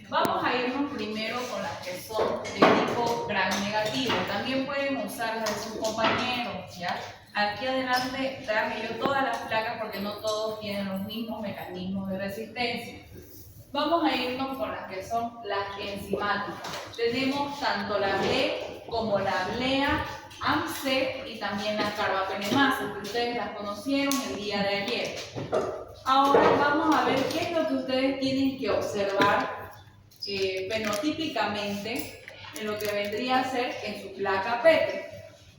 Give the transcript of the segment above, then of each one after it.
Vamos a irnos primero con las que son de tipo gram negativo. También pueden usar las de sus compañeros, ¿ya? Aquí adelante traje yo todas las placas porque no todos tienen los mismos mecanismos de resistencia. Vamos a irnos con las que son las enzimáticas. Tenemos tanto la BLE como la BLEA, AMC y también la carbapenemasa, que ustedes las conocieron el día de ayer. Ahora vamos a ver qué es lo que ustedes tienen que observar fenotípicamente en lo que vendría a ser en su placa Petri.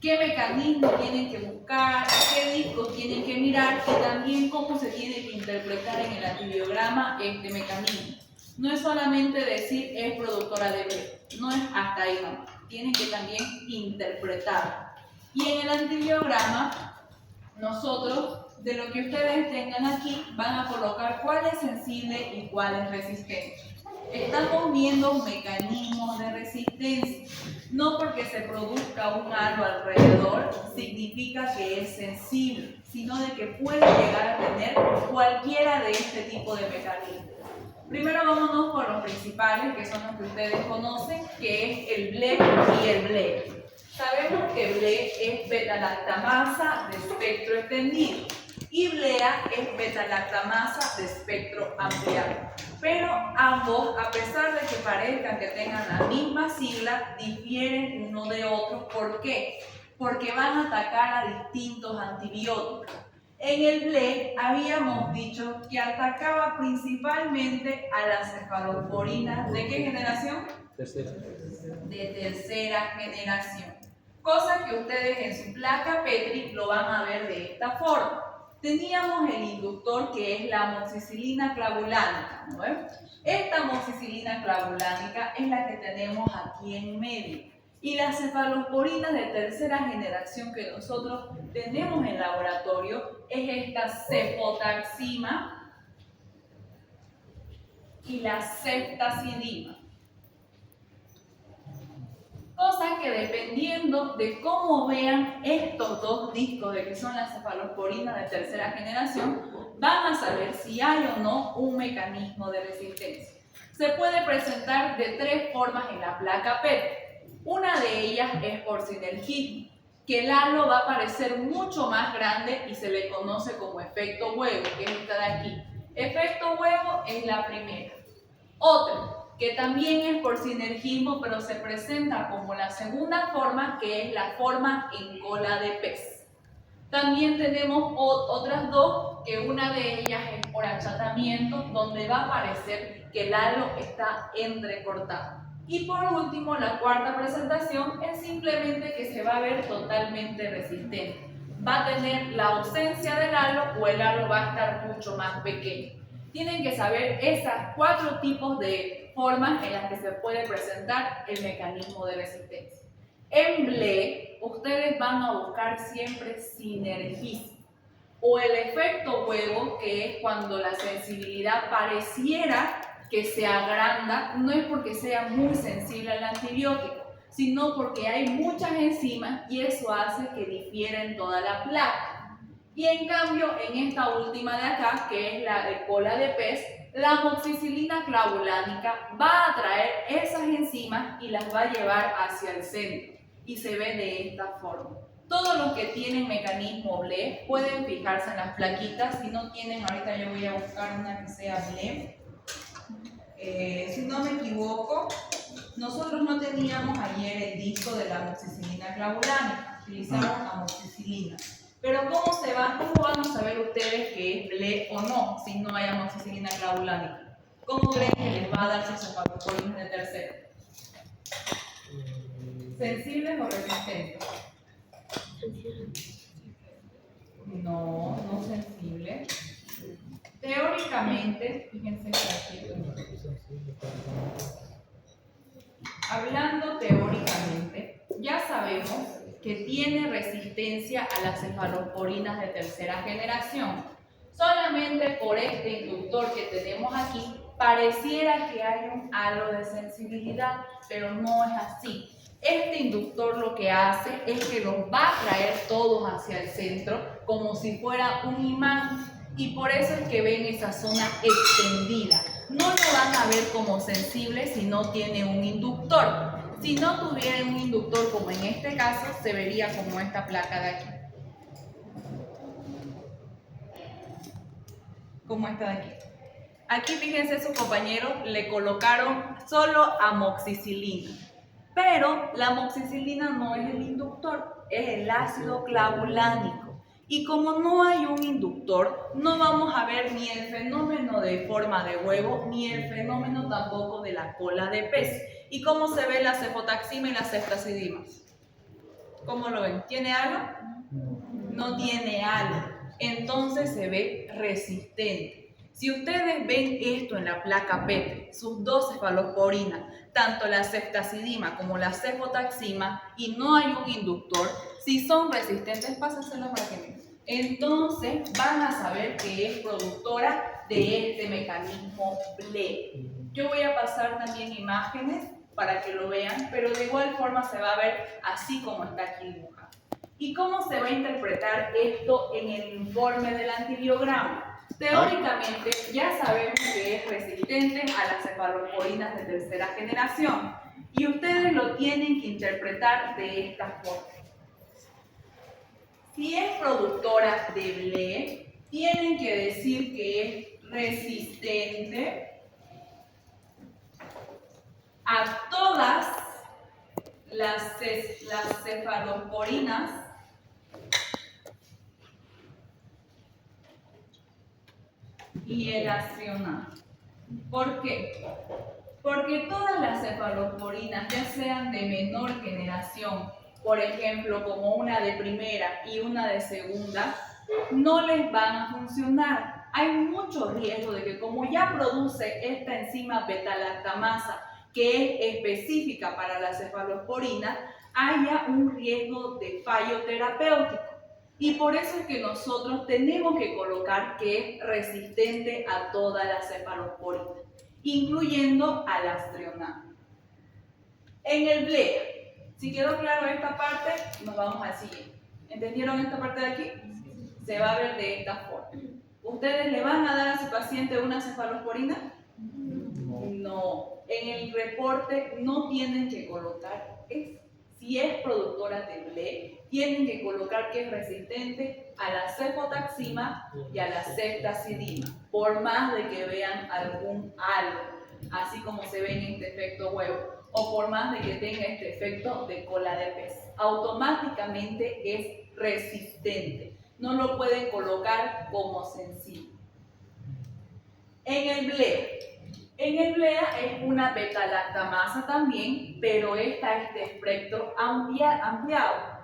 ¿Qué mecanismos tienen que buscar? ¿Qué discos tienen que mirar? Y también cómo se tiene que interpretar en el antibiograma este mecanismo. No es solamente decir es productora de B, no es hasta ahí nomás. Tienen que también interpretar. Y en el antibiograma, nosotros, de lo que ustedes tengan aquí, van a colocar cuál es sensible y cuál es resistente. Estamos viendo mecanismos de resistencia. No porque se produzca un halo alrededor significa que es sensible, sino de que puede llegar a tener cualquiera de este tipo de mecanismos. Primero vámonos por los principales, que son los que ustedes conocen, que es el BLE y el BLE. Sabemos que BLE es beta-lactamasa de espectro extendido y BLEA es beta-lactamasa de espectro ampliado. Pero ambos, a pesar de que parezcan que tengan la misma sigla, difieren uno de otro. ¿Por qué? Porque van a atacar a distintos antibióticos. En el BLE habíamos dicho que atacaba principalmente a las cefalosporinas. ¿De qué generación? Tercera. De tercera generación. Cosa que ustedes en su placa Petri lo van a ver de esta forma. Teníamos el inductor que es la amoxicilina clavulánica, ¿no ven? Esta amoxicilina clavulánica es la que tenemos aquí en medio. Y las cefalosporinas de tercera generación que nosotros tenemos en laboratorio es esta cefotaxima y la ceftazidima. Cosa que dependiendo de cómo vean estos dos discos de que son las cefalosporinas de tercera generación, van a saber si hay o no un mecanismo de resistencia. Se puede presentar de tres formas en la placa Petri. Una de ellas es por sinergismo, que el halo va a parecer mucho más grande y se le conoce como efecto huevo, que es esta de aquí. Efecto huevo es la primera. Otra, que también es por sinergismo, pero se presenta como la segunda forma, que es la forma en cola de pez. También tenemos otras dos, que una de ellas es por achatamiento, donde va a parecer que el halo está entrecortado. Y por último, la cuarta presentación es simplemente que se va a ver totalmente resistente. Va a tener la ausencia del halo o el halo va a estar mucho más pequeño. Tienen que saber esas cuatro tipos de formas en las que se puede presentar el mecanismo de resistencia. En BLE, ustedes van a buscar siempre sinergismo o el efecto huevo, que es cuando la sensibilidad pareciera que se agranda, no es porque sea muy sensible al antibiótico, sino porque hay muchas enzimas y eso hace que difiera en toda la placa. Y en cambio, en esta última de acá, que es la de cola de pez, la amoxicilina clavulánica va a atraer esas enzimas y las va a llevar hacia el centro y se ve de esta forma. Todos los que tienen mecanismo BLE pueden fijarse en las plaquitas. Si no tienen, ahorita yo voy a buscar una que sea BLE. Si no me equivoco, nosotros no teníamos ayer el disco de la amoxicilina clavulánica, utilizamos amoxicilina. Pero ¿cómo van a saber ustedes que es BLE o no si no hay amoxicilina clavulánica? ¿Cómo creen que les va a dar sus cefalosporinas de tercera? ¿Sensibles o resistentes? No, no sensibles. Teóricamente, fíjense que aquí, hablando teóricamente, ya sabemos que tiene resistencia a las cefalosporinas de tercera generación. Solamente por este inductor que tenemos aquí, pareciera que hay un halo de sensibilidad, pero no es así. Este inductor lo que hace es que los va a traer todos hacia el centro, como si fuera un imán, y por eso es que ven esa zona extendida. no lo van a ver como sensible si no tiene un inductor. Si no tuviera un inductor, como en este caso, se vería como esta placa de aquí. Como esta de aquí. Aquí fíjense, sus compañeros le colocaron solo amoxicilina. Pero la amoxicilina no es el inductor, es el ácido clavulánico. Y como no hay un inductor, no vamos a ver ni el fenómeno de forma de huevo, ni el fenómeno tampoco de la cola de pez. ¿Y cómo se ve la cefotaxima y la ceftazidima? ¿Cómo lo ven? ¿Tiene halo? No tiene halo. Entonces se ve resistente. Si ustedes ven esto en la placa Petri, sus dos cefalosporinas, tanto la ceftazidima como la cefotaxima, y no hay un inductor, si son resistentes, pásaselas para que miren. Entonces van a saber que es productora de este mecanismo BLE. Yo voy a pasar también imágenes para que lo vean, pero de igual forma se va a ver así como está aquí dibujado. ¿Y cómo se va a interpretar esto en el informe del antibiograma? Teóricamente ya sabemos que es resistente a las cefalosporinas de tercera generación y ustedes lo tienen que interpretar de esta forma. Si es productora de BLE, tienen que decir que es resistente a todas las cefalosporinas hieracionadas. ¿Por qué? Porque todas las cefalosporinas, ya sean de menor generación, por ejemplo, como una de primera y una de segunda, no les van a funcionar. Hay mucho riesgo de que, como ya produce esta enzima beta-lactamasa, que es específica para la cefalosporina, haya un riesgo de fallo terapéutico. Y por eso es que nosotros tenemos que colocar que es resistente a todas las cefalosporinas, incluyendo al astrionam. En el BLE, si quedó claro esta parte, nos vamos al siguiente. ¿Entendieron esta parte de aquí? Se va a ver de esta forma. ¿Ustedes le van a dar a su paciente una cefalosporina? No. En el reporte no tienen que colocar eso. Si es productora de BLE, tienen que colocar que es resistente a la cefotaxima y a la ceftazidima, por más de que vean algún halo, así como se ve en este efecto huevo, o por más de que tenga este efecto de cola de pez. Automáticamente es resistente. No lo pueden colocar como sensible. En el BLE es una beta-lactamasa también, pero esta es de espectro ampliado.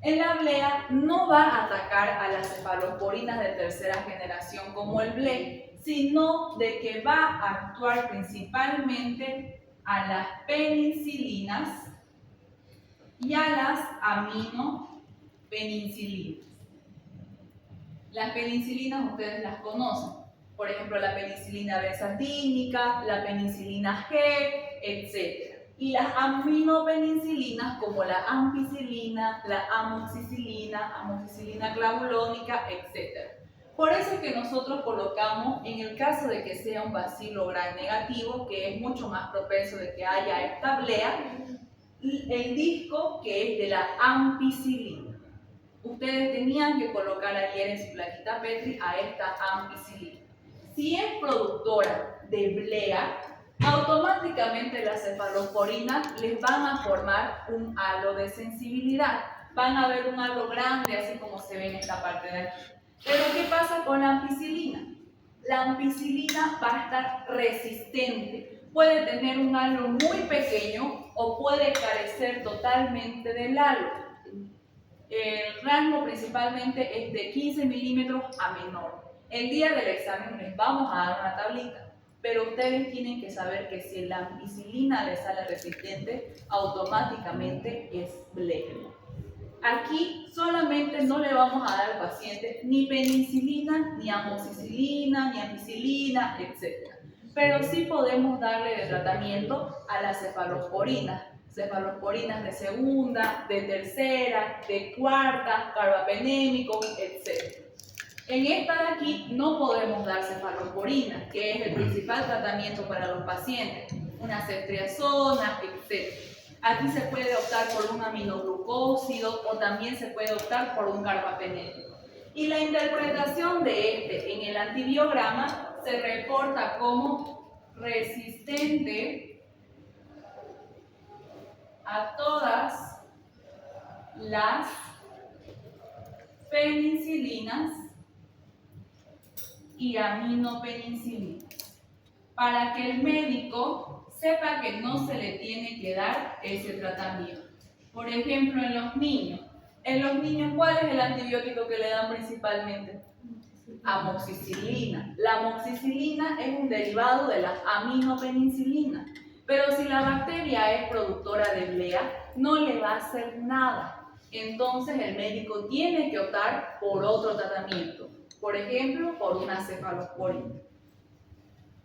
En la BLEA no va a atacar a las cefalosporinas de tercera generación como el BLE, sino de que va a actuar principalmente a las penicilinas y a las aminopenicilinas. Las penicilinas ustedes las conocen. Por ejemplo, la penicilina benzatínica, la penicilina G, etc. Y las aminopenicilinas como la ampicilina, la amoxicilina clavulónica, etc. Por eso es que nosotros colocamos, en el caso de que sea un bacilo gram negativo, que es mucho más propenso de que haya esta BLEA, el disco que es de la ampicilina. Ustedes tenían que colocar ayer en su plaquita Petri a esta ampicilina. Si es productora de BLEA, automáticamente las cefalosporinas les van a formar un halo de sensibilidad. Van a ver un halo grande, así como se ve en esta parte de aquí. Pero ¿qué pasa con la ampicilina? La ampicilina va a estar resistente. Puede tener un halo muy pequeño o puede carecer totalmente del halo. El rango principalmente es de 15 milímetros a menor. El día del examen les vamos a dar una tablita, pero ustedes tienen que saber que si la ampicilina les sale resistente, automáticamente es BLEA. Aquí solamente no le vamos a dar al paciente ni penicilina, ni amoxicilina, ni ampicilina, etc. Pero sí podemos darle de tratamiento a las cefalosporinas. Cefalosporinas de segunda, de tercera, de cuarta, carbapenémicos, etc. En esta de aquí no podemos dar cefalosporina, que es el principal tratamiento para los pacientes, una ceftriaxona, etc. Aquí se puede optar por un aminoglucósido o también se puede optar por un carbapenético. Y la interpretación de este en el antibiograma se reporta como resistente a todas las penicilinas y aminopenicilinas, para que el médico sepa que no se le tiene que dar ese tratamiento. Por ejemplo, en los niños. En los niños, ¿cuál es el antibiótico que le dan principalmente? Amoxicilina. La amoxicilina es un derivado de la aminopenicilina. Pero si la bacteria es productora de blea, no le va a hacer nada. Entonces el médico tiene que optar por otro tratamiento. Por ejemplo, por una cefalosporina.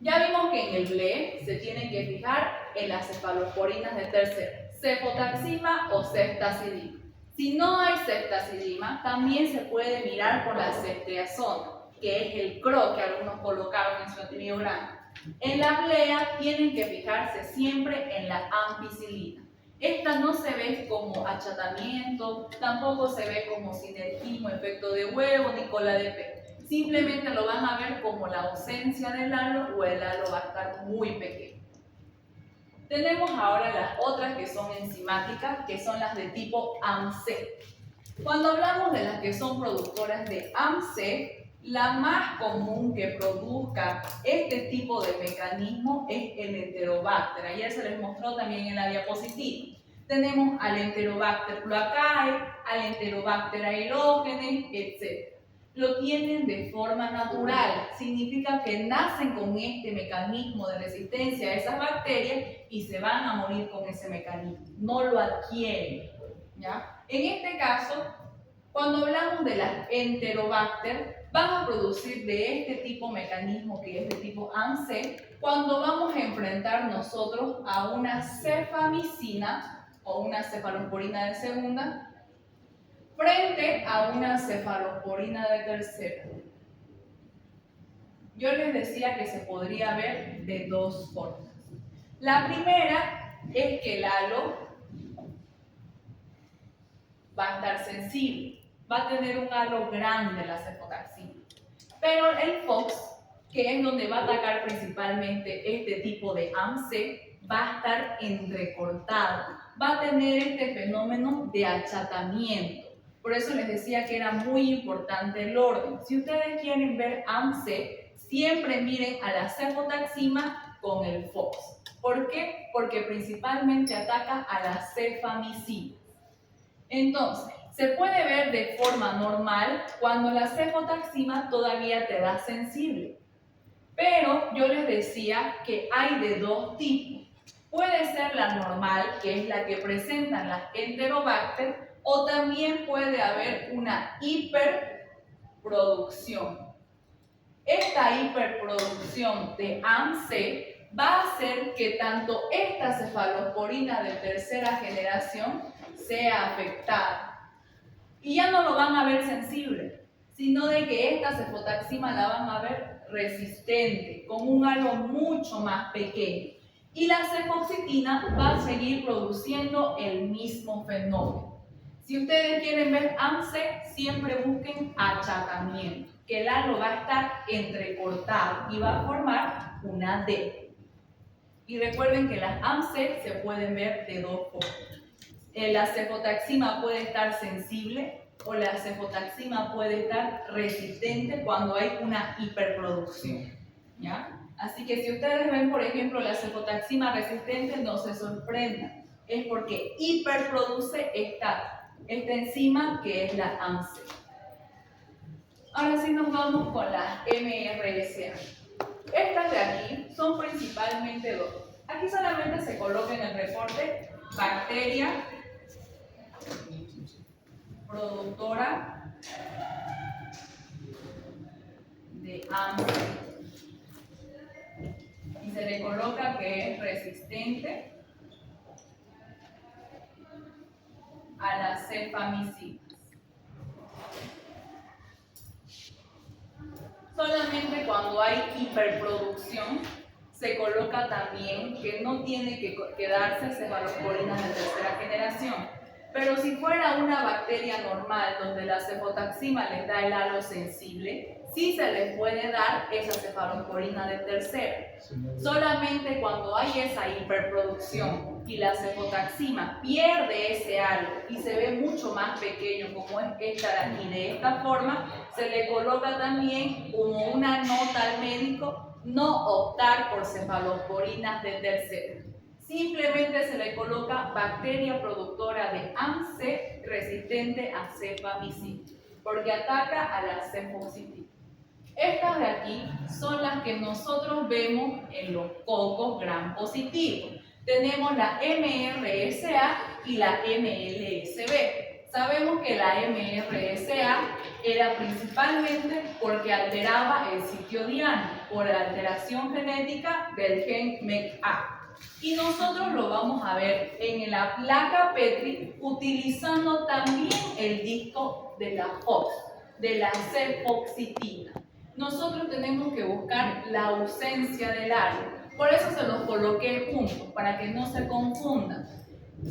Ya vimos que en el BLE se tiene que fijar en las cefalosporinas de tercero, cefotaxima o ceftazidima. Si no hay ceftazidima, también se puede mirar por la ceftriaxona, que es el CRO que algunos colocaron en su antibiograma. En la blea tienen que fijarse siempre en la ampicilina. Esta no se ve como achatamiento, tampoco se ve como sinergismo, efecto de huevo ni cola de pez. Simplemente lo van a ver como la ausencia del halo o el halo va a estar muy pequeño. Tenemos ahora las otras que son enzimáticas, que son las de tipo AMC. Cuando hablamos de las que son productoras de AMC, la más común que produzca este tipo de mecanismo es el Enterobacter. Ayer se les mostró también en la diapositiva. Tenemos al Enterobacter cloacae, al Enterobacter aerógenes, etc. Lo tienen de forma natural, significa que nacen con este mecanismo de resistencia a esas bacterias y se van a morir con ese mecanismo, no lo adquieren, ¿ya? En este caso, cuando hablamos de las Enterobacter, van a producir de este tipo mecanismo que es de tipo AMC cuando vamos a enfrentar nosotros a una cefamicina o una cefalosporina de segunda frente a una cefalosporina de tercera. Yo les decía que se podría ver de dos formas. La primera es que el halo va a estar sensible, va a tener un halo grande la cefotaxima. Pero el FOX, que es donde va a atacar principalmente este tipo de AMC, va a estar entrecortado, va a tener este fenómeno de achatamiento. Por eso les decía que era muy importante el orden. Si ustedes quieren ver AMC, siempre miren a la cefotaxima con el FOX. ¿Por qué? Porque principalmente ataca a la cefamicina. Entonces, se puede ver de forma normal cuando la cefotaxima todavía te da sensible. Pero yo les decía que hay de dos tipos. Puede ser la normal, que es la que presentan las Enterobacter, o también puede haber una hiperproducción. Esta hiperproducción de AMC va a hacer que tanto esta cefalosporina de tercera generación sea afectada. Y ya no lo van a ver sensible, sino de que esta cefotaxima la van a ver resistente, con un halo mucho más pequeño. Y la cefoxitina va a seguir produciendo el mismo fenómeno. Si ustedes quieren ver AMC, siempre busquen achatamiento, que el halo va a estar entrecortado y va a formar una D. Y recuerden que las AMC se pueden ver de dos formas. La cefotaxima puede estar sensible o la cefotaxima puede estar resistente cuando hay una hiperproducción, ¿ya? Así que si ustedes ven, por ejemplo, la cefotaxima resistente, no se sorprendan. Es porque hiperproduce esta enzima que es la AMC. Ahora sí nos vamos con las MRSA. Estas de aquí son principalmente dos. Aquí solamente se coloca en el reporte bacteria productora de AMC. Y se le coloca que es resistente a las cefamicinas. Solamente cuando hay hiperproducción se coloca también que no tiene que quedarse cefalosporinas de tercera generación. Pero si fuera una bacteria normal donde la cefotaxima les da el halo sensible, sí se les puede dar esa cefalosporina de tercera. Solamente cuando hay esa hiperproducción y la cefotaxima pierde ese halo y se ve mucho más pequeño como es esta de aquí, de esta forma, se le coloca también como una nota al médico no optar por cefalosporinas de tercera. Simplemente se le coloca bacteria productora de AMC resistente a cefamicin, porque ataca a la cefoxitina. Estas de aquí son las que nosotros vemos en los cocos gram positivos. Tenemos la MRSA y la MLSB. Sabemos que la MRSA era principalmente porque alteraba el sitio diana por la alteración genética del gen MECA. Y nosotros lo vamos a ver en la placa Petri utilizando también el disco de la Fox, de la cefoxitina. Nosotros tenemos que buscar la ausencia del halo. Por eso se los coloqué juntos, para que no se confundan.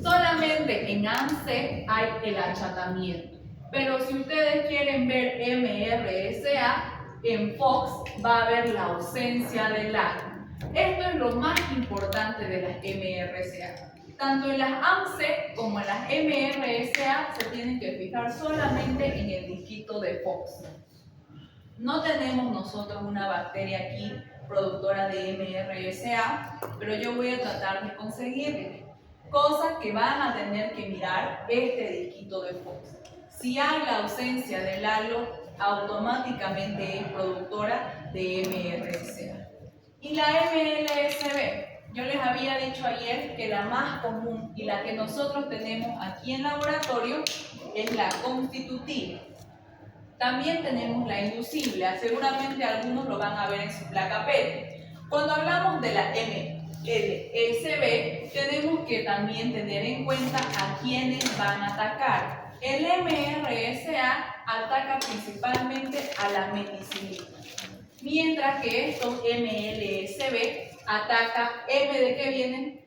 Solamente en AMC hay el achatamiento. Pero si ustedes quieren ver MRSA, en Fox va a haber la ausencia del halo. Esto es lo más importante de las MRSA. Tanto en las AMC como en las MRSA se tienen que fijar solamente en el disquito de Fox. No tenemos nosotros una bacteria aquí productora de MRSA, pero yo voy a tratar de conseguir cosas que van a tener que mirar este disquito de Fox. Si hay la ausencia del halo, automáticamente es productora de MRSA. Y la MLSB, yo les había dicho ayer que la más común y la que nosotros tenemos aquí en laboratorio es la constitutiva. También tenemos la inducible, seguramente algunos lo van a ver en su placa Petri. Cuando hablamos de la MLSB, tenemos que también tener en cuenta a quiénes van a atacar. El MRSA ataca principalmente a la meticilina, mientras que estos MLSB ataca M de qué vienen?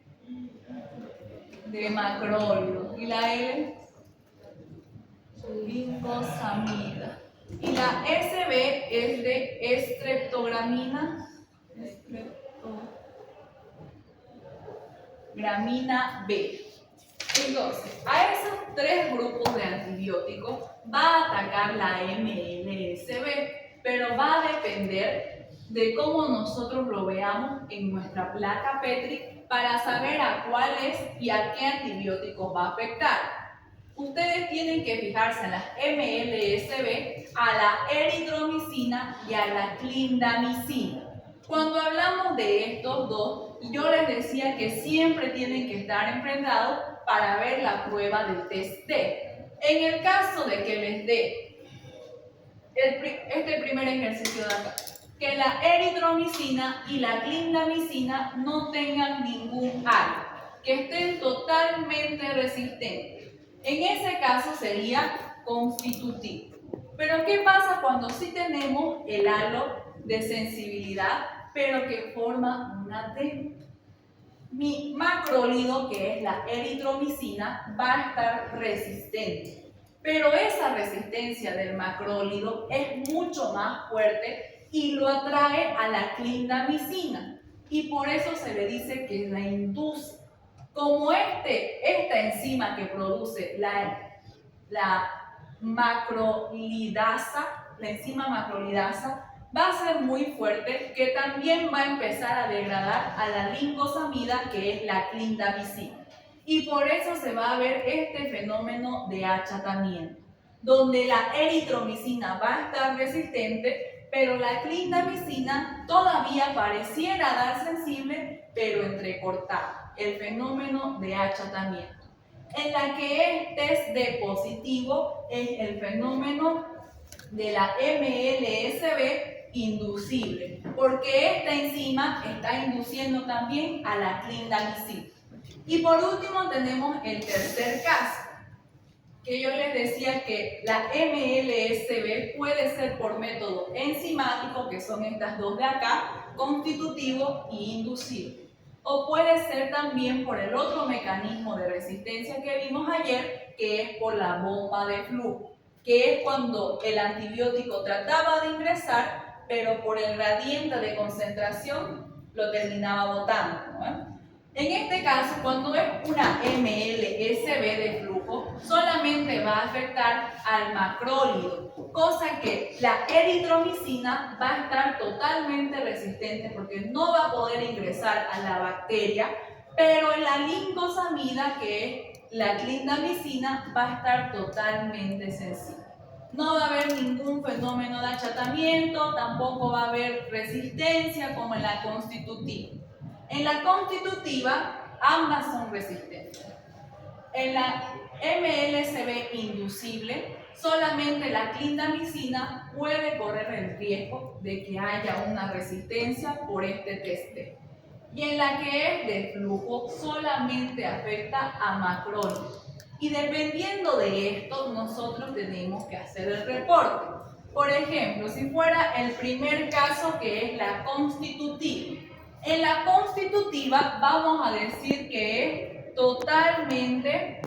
De macrólido. Y la L, lincosamida. Y la SB es de estreptogramina, gramina B. Entonces, a esos tres grupos de antibióticos va a atacar la MLSB, pero va a depender de cómo nosotros lo veamos en nuestra placa Petri para saber a cuáles y a qué antibióticos va a afectar. Ustedes tienen que fijarse en las MLSB, a la eritromicina y a la clindamicina. Cuando hablamos de estos dos, yo les decía que siempre tienen que estar enfrentados para ver la prueba del test T. En el caso de que les dé este primer ejercicio de acá, que la eritromicina y la clindamicina no tengan ningún halo, que estén totalmente resistentes. En ese caso sería constitutivo. Pero ¿qué pasa cuando sí tenemos el halo de sensibilidad, pero que forma una T? Mi macrólido, que es la eritromicina, va a estar resistente. Pero esa resistencia del macrólido es mucho más fuerte y lo atrae a la clindamicina. Y por eso se le dice que la induce. Como esta enzima que produce la macrolidasa, la enzima macrolidasa, va a ser muy fuerte, que también va a empezar a degradar a la lincosamida, que es la clindamicina. Y por eso se va a ver este fenómeno de achatamiento, donde la eritromicina va a estar resistente, pero la clindamicina todavía pareciera dar sensible, pero entrecortada. El fenómeno de achatamiento. En la que es test D positivo es el fenómeno de la MLSB inducible, porque esta enzima está induciendo también a la clindamicina. Y por último tenemos el tercer caso, que yo les decía que la MLSB puede ser por método enzimático, que son estas dos de acá, constitutivo y inducido. O puede ser también por el otro mecanismo de resistencia que vimos ayer, que es por la bomba de flujo, que es cuando el antibiótico trataba de ingresar, pero por el gradiente de concentración lo terminaba botando, ¿no? En este caso, cuando es una MLSB de flujo, solamente va a afectar al macrólido, cosa que la eritromicina va a estar totalmente resistente porque no va a poder ingresar a la bacteria, pero en la lincosamida, que es la clindamicina, va a estar totalmente sensible. No va a haber ningún fenómeno de achatamiento, tampoco va a haber resistencia como en la constitutiva. En la constitutiva, ambas son resistentes. En la MLSB inducible, solamente la clindamicina puede correr el riesgo de que haya una resistencia por este teste. Y en la que es de flujo, solamente afecta a macrólidos. Y dependiendo de esto, nosotros tenemos que hacer el reporte. Por ejemplo, si fuera el primer caso, que es la constitutiva. En la constitutiva vamos a decir que es totalmente